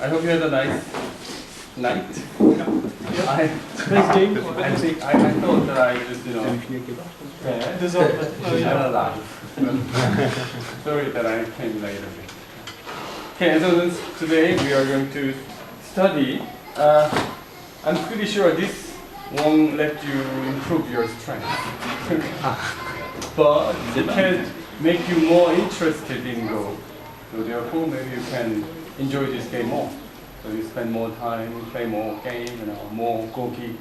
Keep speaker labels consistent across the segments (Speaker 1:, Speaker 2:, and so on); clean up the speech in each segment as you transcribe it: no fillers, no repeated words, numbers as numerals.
Speaker 1: I hope you had a nice night. I thought that I just, analyze. Sorry that I came late a bit. Okay, so today we are going to study. I'm pretty sure this won't let you improve your strength, but it can make you more interested in Go. So therefore, maybe you can enjoy this game more. So you spend more time, play more game, more Go geek,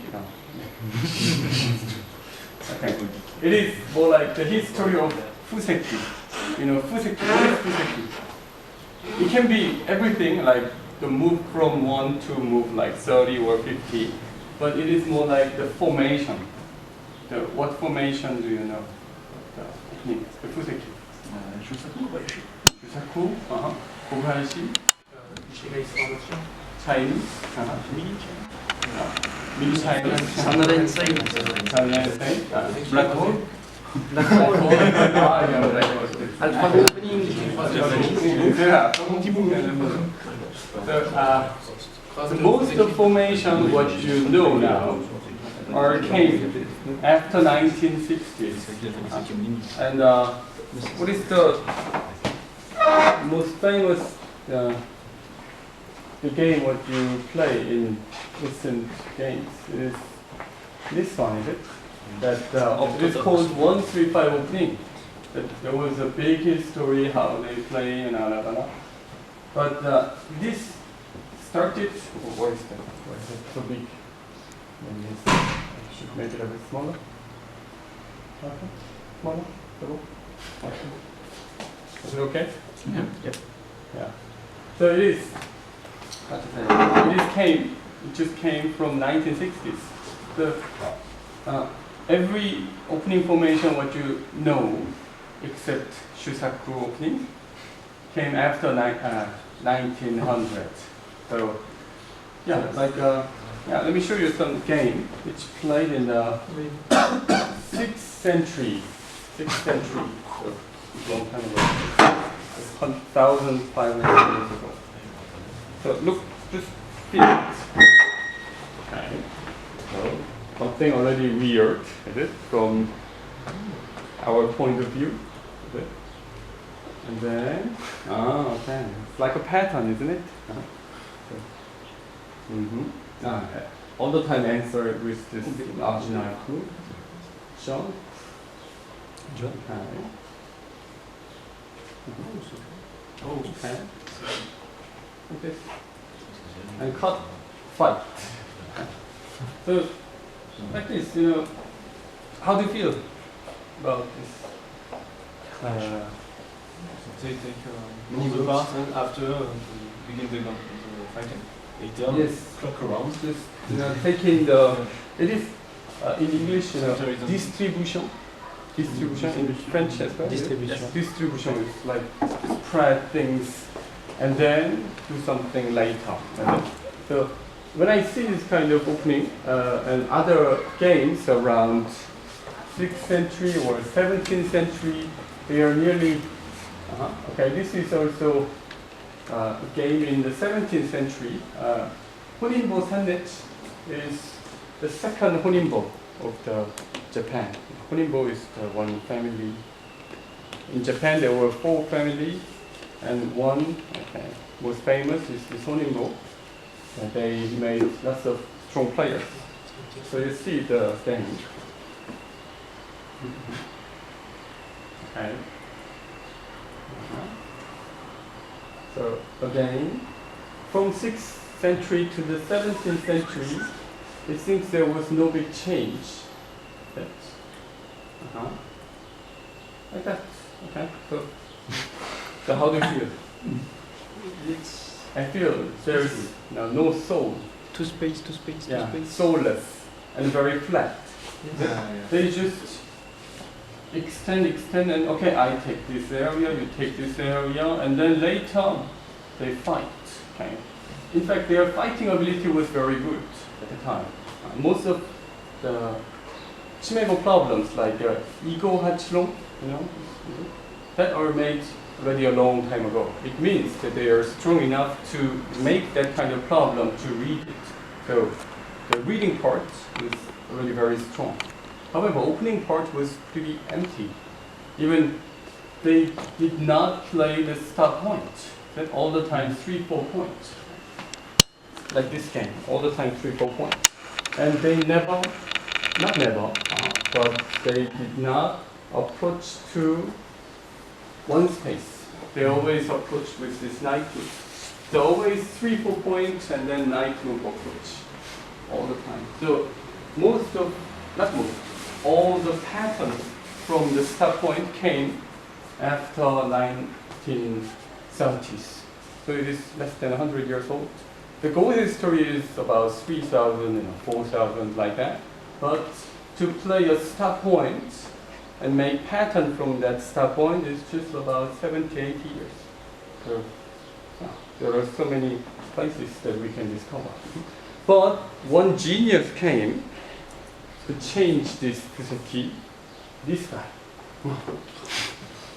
Speaker 1: Okay. It is more like the history of fuseki. Fuseki, what is fuseki? It can be everything, like the move from 1 to move like 30 or 50, but it is more like the formation. What formation do you know? The fuseki. Shusaku, Kobayashi, Chinese, mini Chinese, black hole. Black hole. Alphabet opening. So most of formation, what you know now, came after 1960s. And what is the most famous the game what you play in recent games is this one, is it? That it's called 135 opening. That there was a big history how they play and But this started. What is that? Why is it so big? I should make it a bit smaller. Okay. Smaller. Okay. Is it okay?
Speaker 2: Yeah.
Speaker 1: Yeah. So it is. It just came from 1960s. So every opening formation, what you know, except Shusaku opening, came after 1900. So yeah, let me show you some game which played in the 6th century. 6th century. So long time ago. 1,500 years ago. So look, just feel it. Okay. So something already weird, is it? From our point of view. Is it? And then, okay. It's like a pattern, isn't it? All the time answer it with this marginal clue. John? Okay. Okay. Okay. And cut, fight. So, like this, how do you feel about this?
Speaker 3: Take move the part and after begin the fighting.
Speaker 1: Yes.
Speaker 3: Clock around.
Speaker 1: Just taking it is in English, distribution. Distribution in French as well.
Speaker 2: Distribution.
Speaker 1: Yes. Distribution is like spread things and then do something later. So when I see this kind of opening and other games around 6th century or 17th century, they are nearly. Okay, this is also a game in the 17th century. Honinbo Sannet is the second Honinbo of Japan. Honinbo is the one family. In Japan, there were 4 families, and one most famous is this Honinbo. They made lots of strong players. So you see the game. Okay. So again, from 6th century to the 17th century, it seems there was no big change. Like that. Okay. So how do you feel? I feel there's no soul.
Speaker 2: Two space.
Speaker 1: Soulless and very flat. They just extend, and okay, I take this area, you take this area, and then later they fight. Okay. In fact, their fighting ability was very good at the time. Most of the Chimego problems like Ego Hachilong, that are made already a long time ago. It means that they are strong enough to make that kind of problem to read it. So the reading part is already very strong. However, opening part was pretty empty. Even they did not play the stop point. That all the time 3-4 points. Like this game, all the time 3-4 points. And they never, not never, but they did not approach to one space. They always approach with this knight move. So always 3-4 points and then knight move approach all the time. So most of, not most, all the patterns from the stop point came after 1970s. So it is less than 100 years old. The Go history is about 3,000, 4,000 like that. But to play a stop point and make pattern from that stop point is just about 70, 80 years. So there are so many places that we can discover. But one genius came to change this Fuseki, this guy.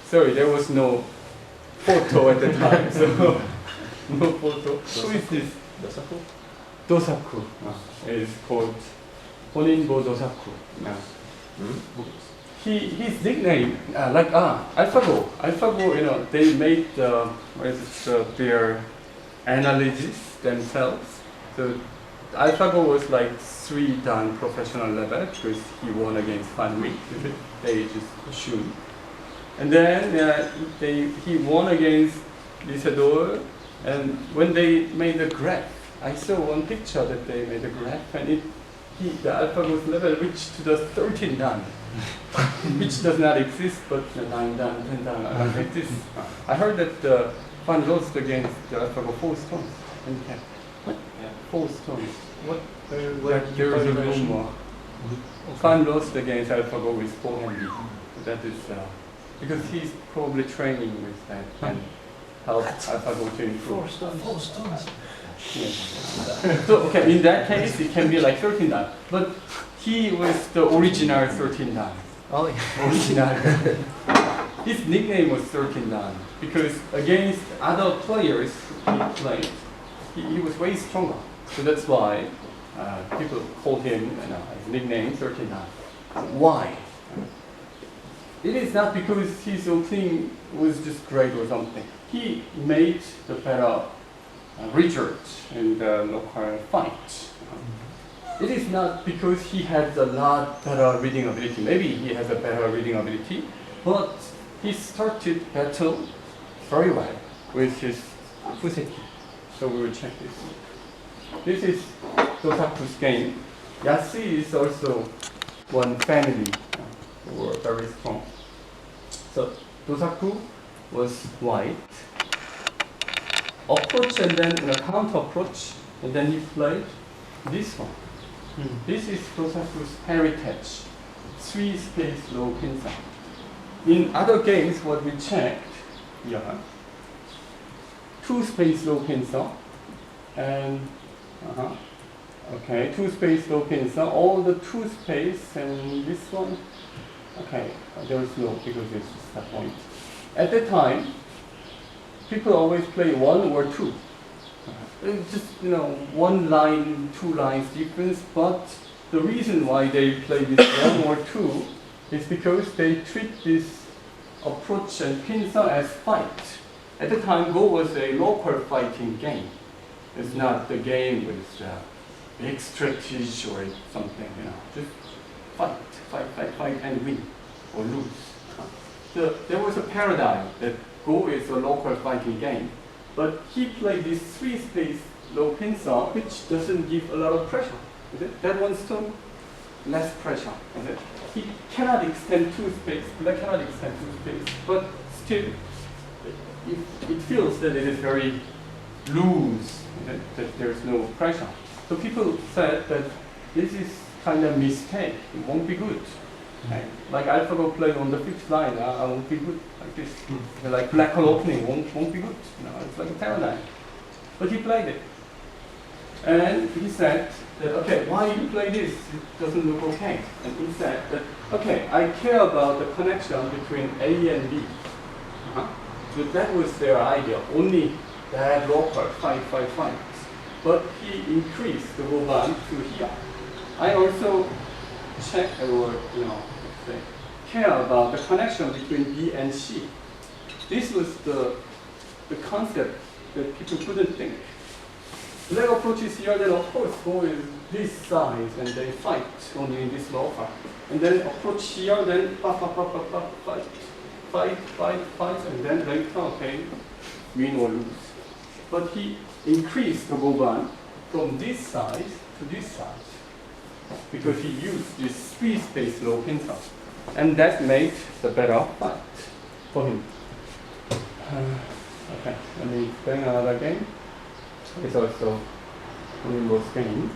Speaker 1: Sorry, there was no photo at the time, so no photo. Who is this?
Speaker 2: Dosaku?
Speaker 1: Dosaku. It's called Honinbo Dosaku. His nickname, AlphaGo. AlphaGo, they made their analysis themselves. So AlphaGo was like 3-dan professional level because he won against Fan Wei. They just assumed. And then he won against Lisador. And when they made the graph, I saw one picture that they made a graph, and the AlphaGo's level reached to the 13 dan, which does not exist, but the 9 dan, 10 dan like this. I heard that Fan lost against the AlphaGo 4 stones. What?
Speaker 3: Yeah.
Speaker 1: 4 stones. What?
Speaker 3: What
Speaker 1: There is a rumor. Fan lost against AlphaGo with 4 handy. That is because he's probably training with that and help AlphaGo to improve.
Speaker 2: 4 stones.
Speaker 1: Yes. So okay, in that case, it can be like 13 dan. But he was the original 13 dan.
Speaker 2: Oh,
Speaker 1: Original. His nickname was 13 dan because against other players he played, he was way stronger. So that's why people called him his nickname 13 dan. Why? It is not because his opening was just great or something. He made the better result in the local fight. It is not because he has a lot better reading ability. Maybe he has a better reading ability, but he started battle very well with his Fuseki. So we will check this. This is Dosaku's game. Yasui is also one family who were very strong. So Dosaku was white. Approach and then counter approach, and then he played this one. This is Dosaku's heritage. 3 space low pincer. In other games, what we checked, 2 space low pincer, and 2 space low pincer. All the 2 space and this one. Okay, there is no because it's the point. At the time, people always play 1 or 2. It's just 1 line, 2 lines difference. But the reason why they play this 1 or 2 is because they treat this approach and pincer as fight. At the time, Go was a local fighting game. It's not the game with big strategy or something. Just fight, and win or lose. So there was a paradigm that Go is a local fighting game, but he played this 3 space low pincer, which doesn't give a lot of pressure. Is it? That one stone, less pressure. Is it? He cannot extend 2 space. That cannot extend 2 space, but still, it feels that it is very loose. That there is no pressure. So people said that this is kind of mistake. It won't be good. Okay. Like AlphaGo playing on the 5th line, I won't be good like this. Like black hole opening won't be good. It's like a paradigm. But he played it. And he said that, okay, why you play this? It doesn't look okay. And he said that, okay, I care about the connection between A and B. So that was their idea. Only that local 555. But he increased the Goban to here. I also check or say, care about the connection between B and C. This was the concept that people couldn't think. Black approaches here, then of course go with this size and they fight only in this local. And then approach here, then fight, and then later, okay, win or lose. But he increased the Goban from this size to this size because he used this free space low pincer. And that made the better fight for him. Okay, let me explain another game. It's also one of those games.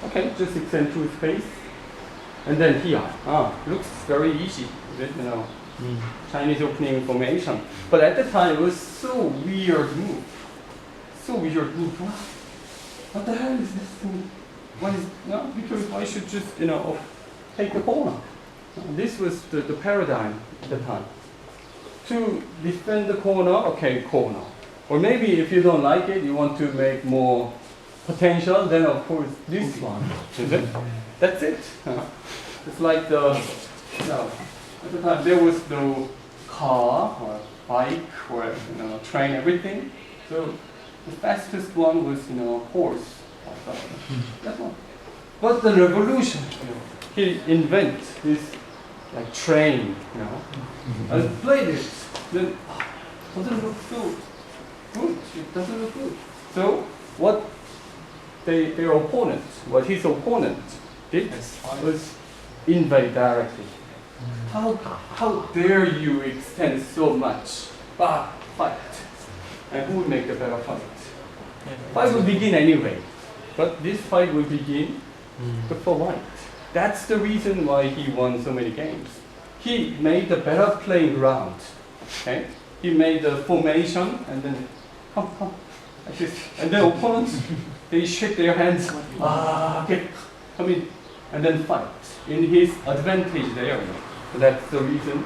Speaker 1: Okay, just extend two space. And then here, looks very easy, Chinese opening formation. But at the time, it was so weird move. What the hell is this thing? Because I should just, take the corner. This was the paradigm at the time. To defend the corner, okay, corner. Or maybe if you don't like it, you want to make more potential, then of course this one. Is it? That's it. It's like at the time there was no car or bike or train, everything. So the fastest one was horse. That one. But the revolution, he invent this like train, I played it. Then doesn't look so good. It doesn't look good. So what his opponent did was invade directly. How dare you extend so much? Fight. And who will make the better fight? Fight will begin anyway. But this fight will begin for white. That's the reason why he won so many games. He made the better playing ground. Okay? He made the formation and then come. Like this. And then opponents, they shake their hands. Okay. Come in. And then fight in his advantage area. So that's the reason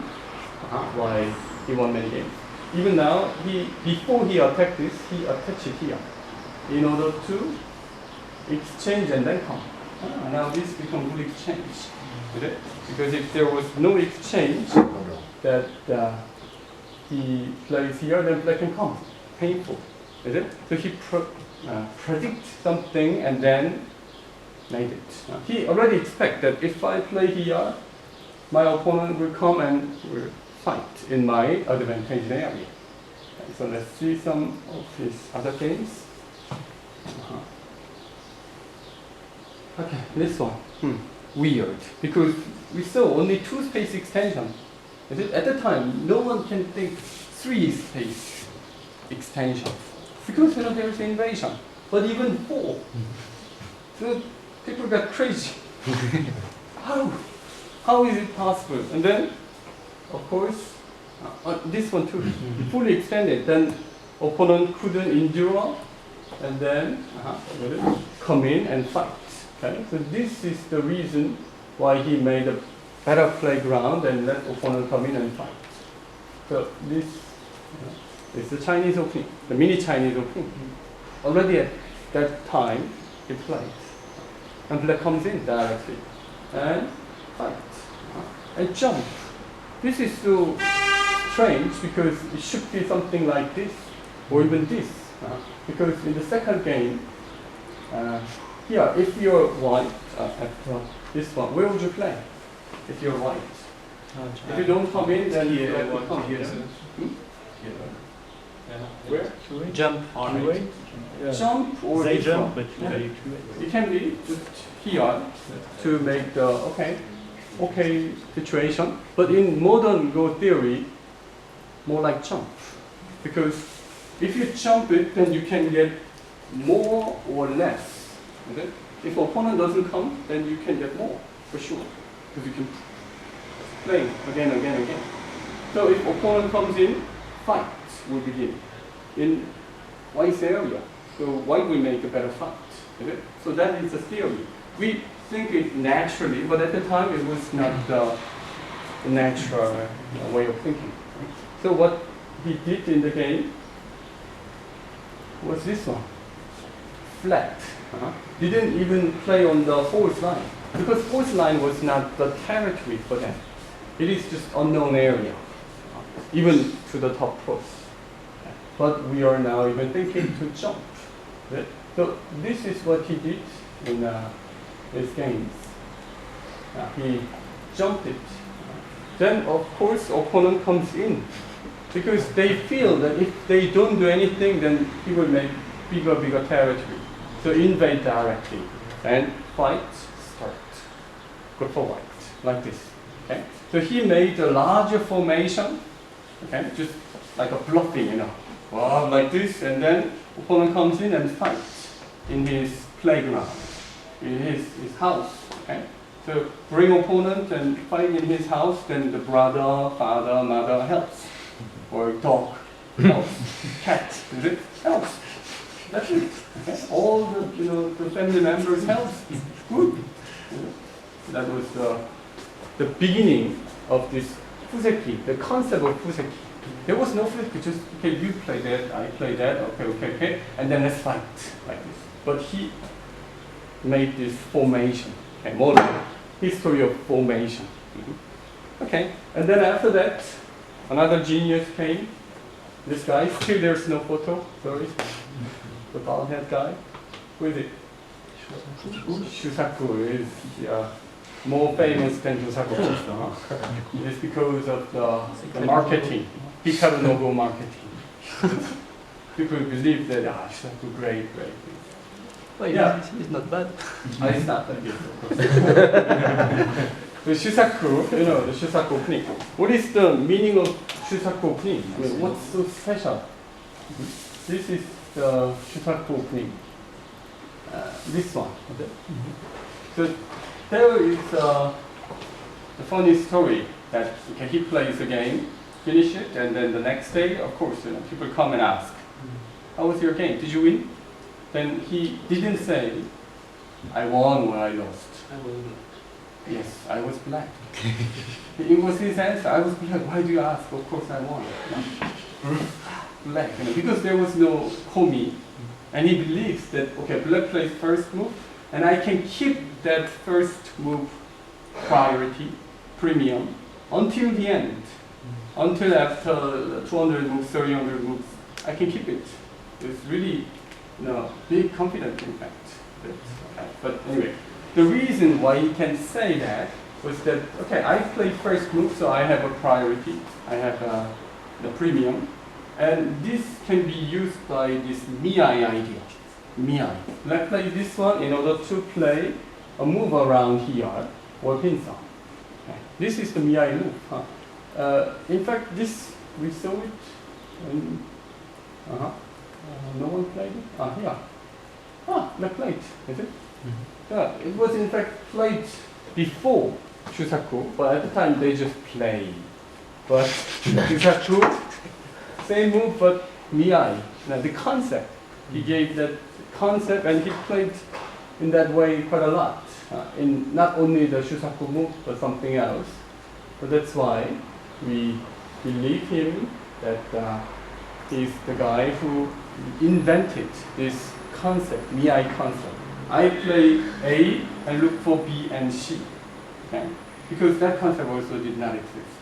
Speaker 1: why he won many games. Even now, before he attacked this, he attached it here in order to exchange and then come. Now this becomes good exchange. Because if there was no exchange, that he plays here, then black can come. Painful. Is it? So he predicts something and then made it. He already expects that if I play here, my opponent will come and will fight in my advantage area. Okay, so let's see some of his other games. Okay, this one. Weird. Because we saw only 2 space extension. Is it? At the time, no one can think 3 space extension. Because there's invasion. But even 4. So people got crazy. How is it possible? And then, of course, this one too, fully extended. Then opponent couldn't endure, and then come in and fight. Okay, so this is the reason why he made a better playground and let opponent come in and fight. So this is the Chinese opening, the mini Chinese opening. Already at that time, he played. And black comes in directly and fight. And jump. This is so strange because it should be something like this or even this. Because in the second game, here, if you're white, after this one, where would you play? If you're white. If you don't come in, then you will come here. Where?
Speaker 2: Jump.
Speaker 1: Jump or
Speaker 2: they jump,
Speaker 1: one.
Speaker 2: but
Speaker 1: It can be just here to make the okay situation. But in modern Go theory, more like jump. Because if you jump it, then you can get more or less. Okay? If opponent doesn't come, then you can get more, for sure. Because you can play again. So if opponent comes in, fight will begin in white's area. So white will make a better fight. Okay? So that is a theory. We think it naturally, but at the time it was not the natural way of thinking. Right? So what he did in the game was this one, flat. Didn't even play on the fourth line, because fourth line was not the territory for them. It is just unknown area, even to the top post. But we are now even thinking to jump. Right? So this is what he did in his games. He jumped it. Then of course opponent comes in, because they feel that if they don't do anything, then he will make bigger territory. So invade directly and fight start. Go for white, like this. Okay? So he made a larger formation, okay, just like a bluffing, you know. Wow, like this, and then opponent comes in and fights in his playground, in his house. Okay? So bring opponent and fight in his house, then the brother, father, mother helps. Or dog helps. Cat, is it? Helps. That's it. Okay? All the family members helps. Good. That was the beginning of this fuseki, the concept of fuseki. There was no fuseki, just okay, you play that, I play that, okay, and then let's fight like this. But he made this formation, okay, more like history of formation. Okay, and then after that, another genius came. This guy, still there's no photo, sorry. The bald head guy. Who is it? Shusaku is more famous than Shusaku. It's because of the marketing, Hikaru Nobu marketing. People believe that Shusaku great.
Speaker 2: Well,
Speaker 1: yeah,
Speaker 2: it's not bad.
Speaker 1: It's not that good, of course. The Shusaku, the Shusaku opening. What is the meaning of Shusaku opening? I mean, what's so special? This is the Shusaku opening. This one. Okay? So there is a funny story that he plays a game, finish it, and then the next day, of course, people come and ask, "How was your game? Did you win?" Then he didn't say, "I won or I lost." Yes, I was black. It was his answer. I was black. Why do you ask? Of course I won. Black, because there was no komi, and he believes that black plays first move, and I can keep that first move priority, premium, until the end, until after 200 moves, 300 moves, I can keep it. It's really, big confidence in fact. Okay. But anyway. The reason why he can say that was that, I play first move, so I have a priority. I have the premium. And this can be used by this miyai idea. Miyai. Let's play this one in order to play a move around here, or pinsong. Okay. This is the miyai move. In fact, this, we saw it. No one played it? Here. Let's play it, is it? Yeah, it was in fact played before Shusaku, but at the time they just played. But Shusaku, same move, but miyai. Now the concept, he gave that concept, and he played in that way quite a lot. In not only the Shusaku move, but something else. So that's why we believe him that he's the guy who invented this concept, miyai concept. I play A and look for B and C, okay? Because that concept also did not exist.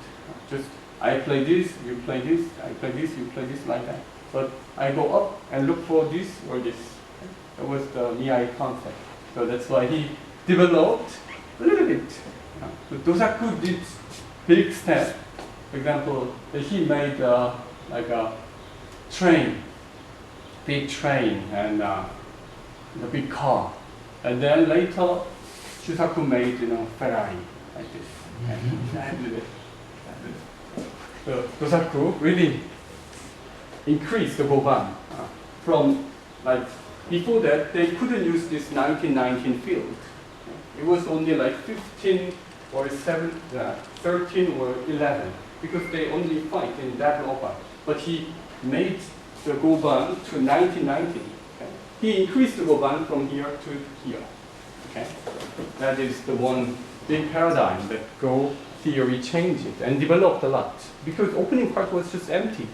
Speaker 1: Just I play this, you play this, I play this, you play this, like that. But I go up and look for this or this. Okay? That was the miyai concept. So that's why he developed a little bit. So Dosaku did big step. For example, he made like a train, big train, and the big car, and then later Shusaku made Ferrari like this. So Dosaku really increased the goban from like before that they couldn't use this 1919 field. It was only like 15 or 13 or 11 because they only fight in that goban. But he made the goban to 1990. He increased the goban from here to here. Okay, that is the one big paradigm that go theory changed and developed a lot. Because opening part was just empty.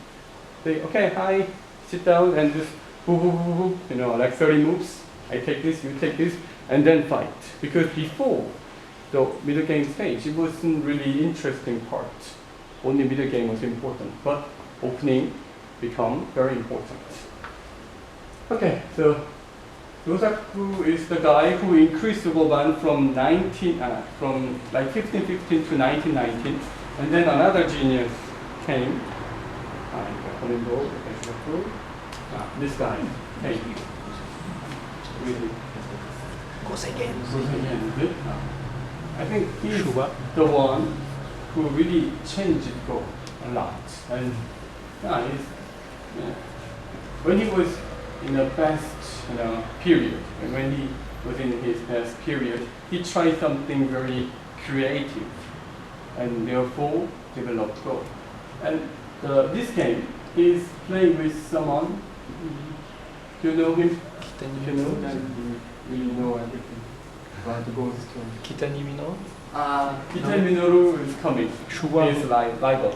Speaker 1: They, okay, hi, sit down and just boo, boo, boo, boo, you know, like 30 moves. I take this, you take this, and then fight. Because before the middle game stage, it wasn't really interesting part. Only middle game was important, but opening become very important. Okay, so Yosaku is the guy who increased the Goban from like 1515 to 1919, and then another genius came. This guy came. Really. I think he's the one who really changed Go a lot. And when he was in the best period, and when he was in his best period, he tried something very creative and therefore developed Go. And this game is playing with someone. You know him? You know that you know everything about the Go story.
Speaker 2: Kitani Minoru?
Speaker 1: Kitani Minoru is coming.
Speaker 2: Shua.
Speaker 1: He is rival.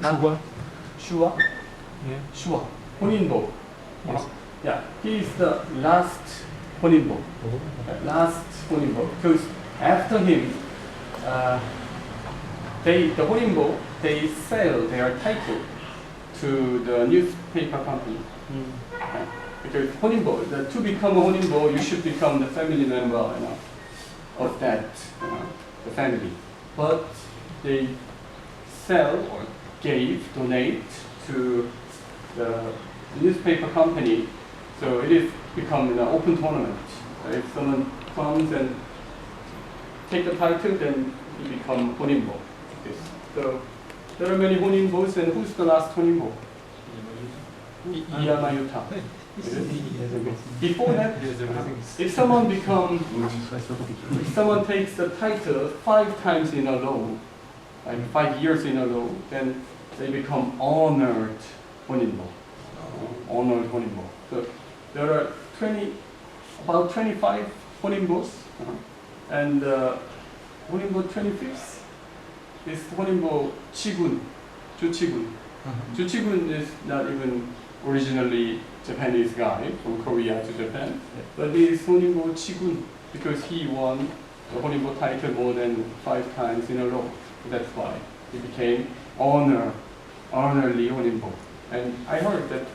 Speaker 2: Shua.
Speaker 1: Shua?
Speaker 2: Yeah.
Speaker 1: Shua. Honinbo.
Speaker 2: Yes.
Speaker 1: Yeah, he is the last Honinbo. Last Honinbo. Because after him, the Honinbo, they sell their title to the newspaper company. Because Honinbo, to become a Honinbo, you should become the family member of that the family. But they sell or donate to the newspaper company. So it is become an open tournament. If someone comes and take the title, then you become Honinbo. Yes. So there are many Honinbos, and who's the last Honinbo? Yamayuta. Before that, if someone takes the title 5 times in a row, like 5 years in a row, then they become honored Honinbo. Honored Honinbo. So there are about 25 Honinbos, and Honinbo 25th is Honinbo Chigun, Juchigun. Juchigun is not even originally Japanese guy from Korea to Japan, but he is Honinbo Chigun because he won the Honinbo title more than 5 times in a row. That's why he became honorly Honinbo. And I heard that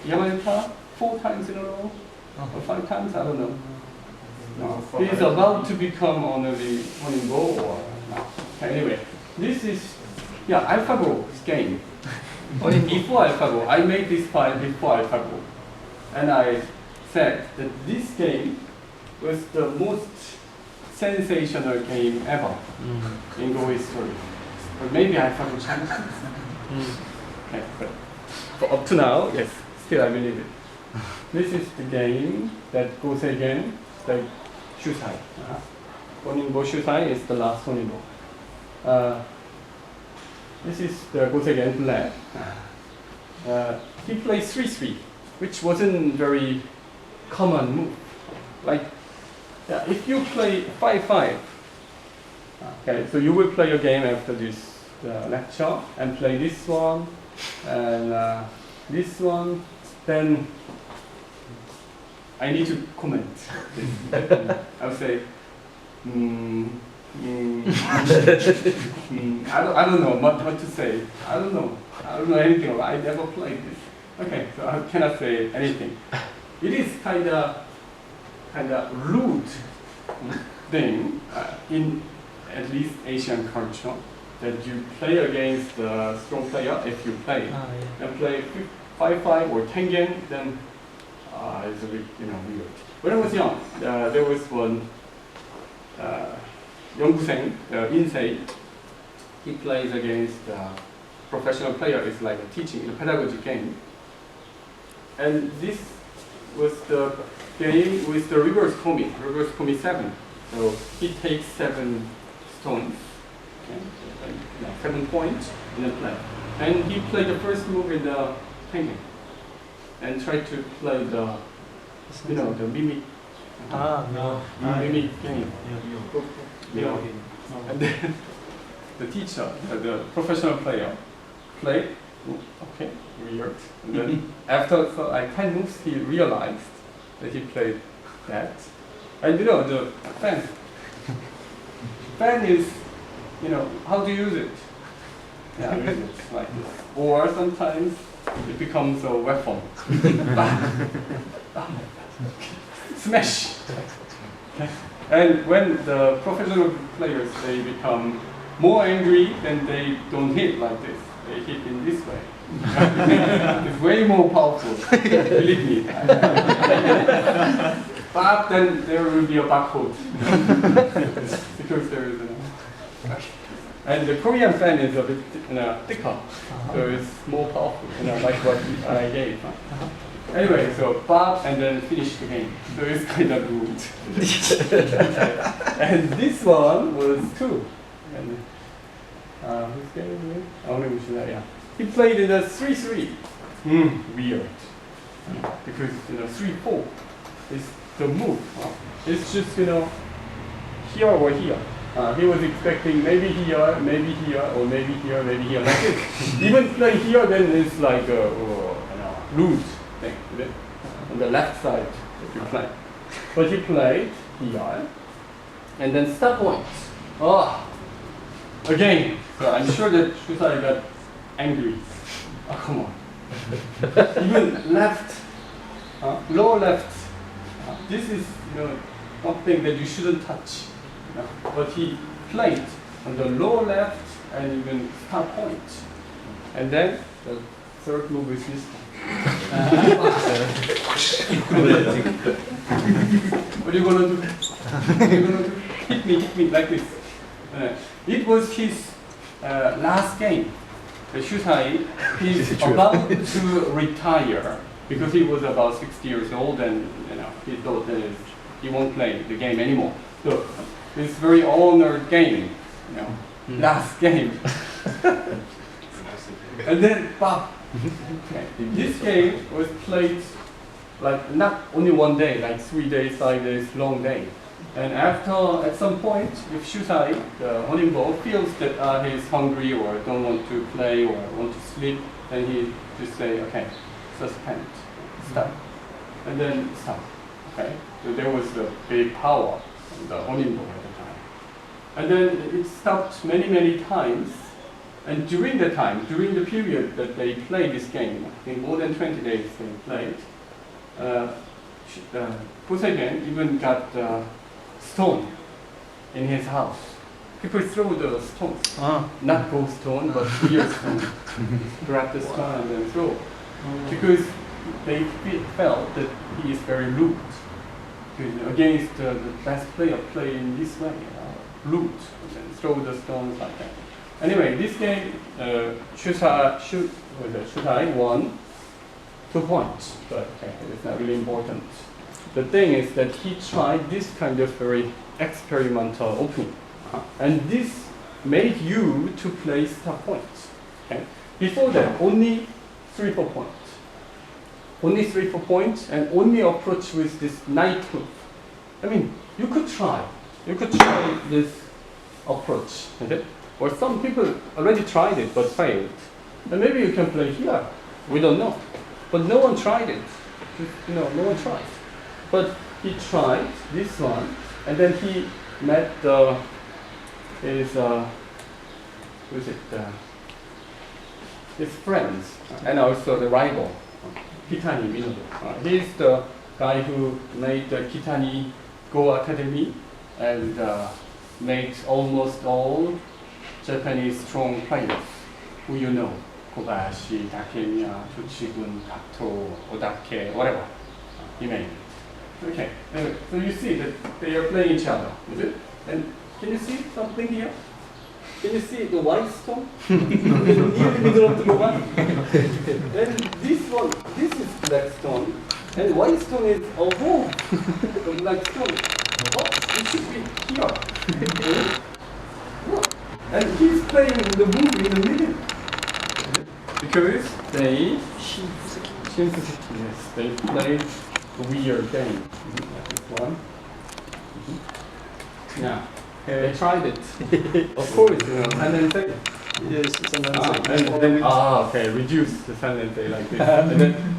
Speaker 1: Yamayuta 4 times in a row, or 5 times, I don't know. No. He is about to become honorly Honinbo or no. Anyway, this is AlphaGo's game. Before AlphaGo, I made this file before AlphaGo, and I said that this game was the most sensational game ever in Go history. But maybe AlphaGo changed it. Okay, but up to now, yes, still I believe it. This is the game that goes again, like Shusai. Honinbo Shusai is the last Honinbo. This is the goes again black. He plays 3-3, which wasn't very common move. Like, if you play 5-5, okay, so you will play a game after this lecture and play this one and this one. Then I need to comment. I'll say. I don't know what to say. I don't know anything about it. I never played this. Okay, so I cannot say anything. It is kind of rude thing in at least Asian culture that you play against the strong player if you play and play 5-5 or tengen, then it's a bit weird. When I was young, there was one. 연구생, In-Seong, he plays against a professional player. It's like a teaching, a pedagogy game. And this was the game with the reverse komi 7. So he takes 7 stones, okay, 7 points in the play. And he played the first move in the tengen and tried to play the, the mimic. Mimic game. And then the teacher, the professional player, played. Okay, weird. And then after like 10 moves, he realized that he played that. And you know, the fan. Fan is, you know, how to use it. Yeah, use it like this. Or sometimes it becomes a weapon. Smash! And when the professional players, they become more angry, then they don't hit like this. They hit in this way. It's way more powerful, believe me. But then there will be a barcode. Because there is and the Korean fan is a bit thicker, so it's more powerful, like what I gave. Anyway, so Bob and then finish the game. So it's kind of rude. And this one was 2. And whose game is it? Oh, yeah. He played in a 3-3. Weird. Because 3-4 is the move. It's just here or here. He was expecting maybe here, or maybe here, like this. Even play here, then it's like a root thing, on the left side that you play. But he played here, and then stop point. Again. So I'm sure that Shusai got angry. Oh, come on. Even left, lower left. This is something that you shouldn't touch. But he played on the lower left and even stop point. And then the third move is this one. What are you gonna do? What are you gonna do? Hit me like this. It was his last game. The Shusai, he's about to retire because he was about 60 years old and he thought that he won't play the game anymore. So it's very honored game, last game. And then, this game was played like not only one day, like 3 days, 5 days, long day. And after, at some point, if Shusai, the Honimbo, feels that he's hungry or don't want to play or want to sleep, then he just say, okay, suspend, stop, and then stop. Okay, so there was the big power on the Honimbo at the time. And then it stopped many times. And during the period that they played this game, I think more than 20 days they played, Poseidon even got stone in his house. People throw the stones, not gold stone, but real stone. Grab the stone and then throw. Because they felt that he is very rude. Against the best player, play in this way, rude, and then throw the stones like that. Anyway, this game, Shusai won 2 points, but it's not really important. The thing is that he tried this kind of very experimental opening, and this made you to play stop points. Okay? Before that, only 3-4 points. Only 3-4 points, and only approach with this knight move. I mean, you could try this approach, okay? Or some people already tried it but failed. And maybe you can play here. We don't know. But no one tried it. No one tried. But he tried this one, and then he met his friends and also the rival, Kitani Minoru. He's the guy who made the Kitani Go Academy and made almost all Japanese strong players who you know. Kobayashi, Takemiya, Chuchigun, Kato, Odake, whatever. He made it. Okay, anyway, so you see that they are playing each other, is it? And can you see something here? Can you see the white stone? Near the middle of the one. Then this one, this is black stone, and white stone is the black stone. It should be here. And he's playing the move in the middle. Because they played a weird game. Like this one. Now, They tried it. Of course, you know, silent.
Speaker 2: Yes, sometimes.
Speaker 1: And then, okay, reduce the silent like this. And then,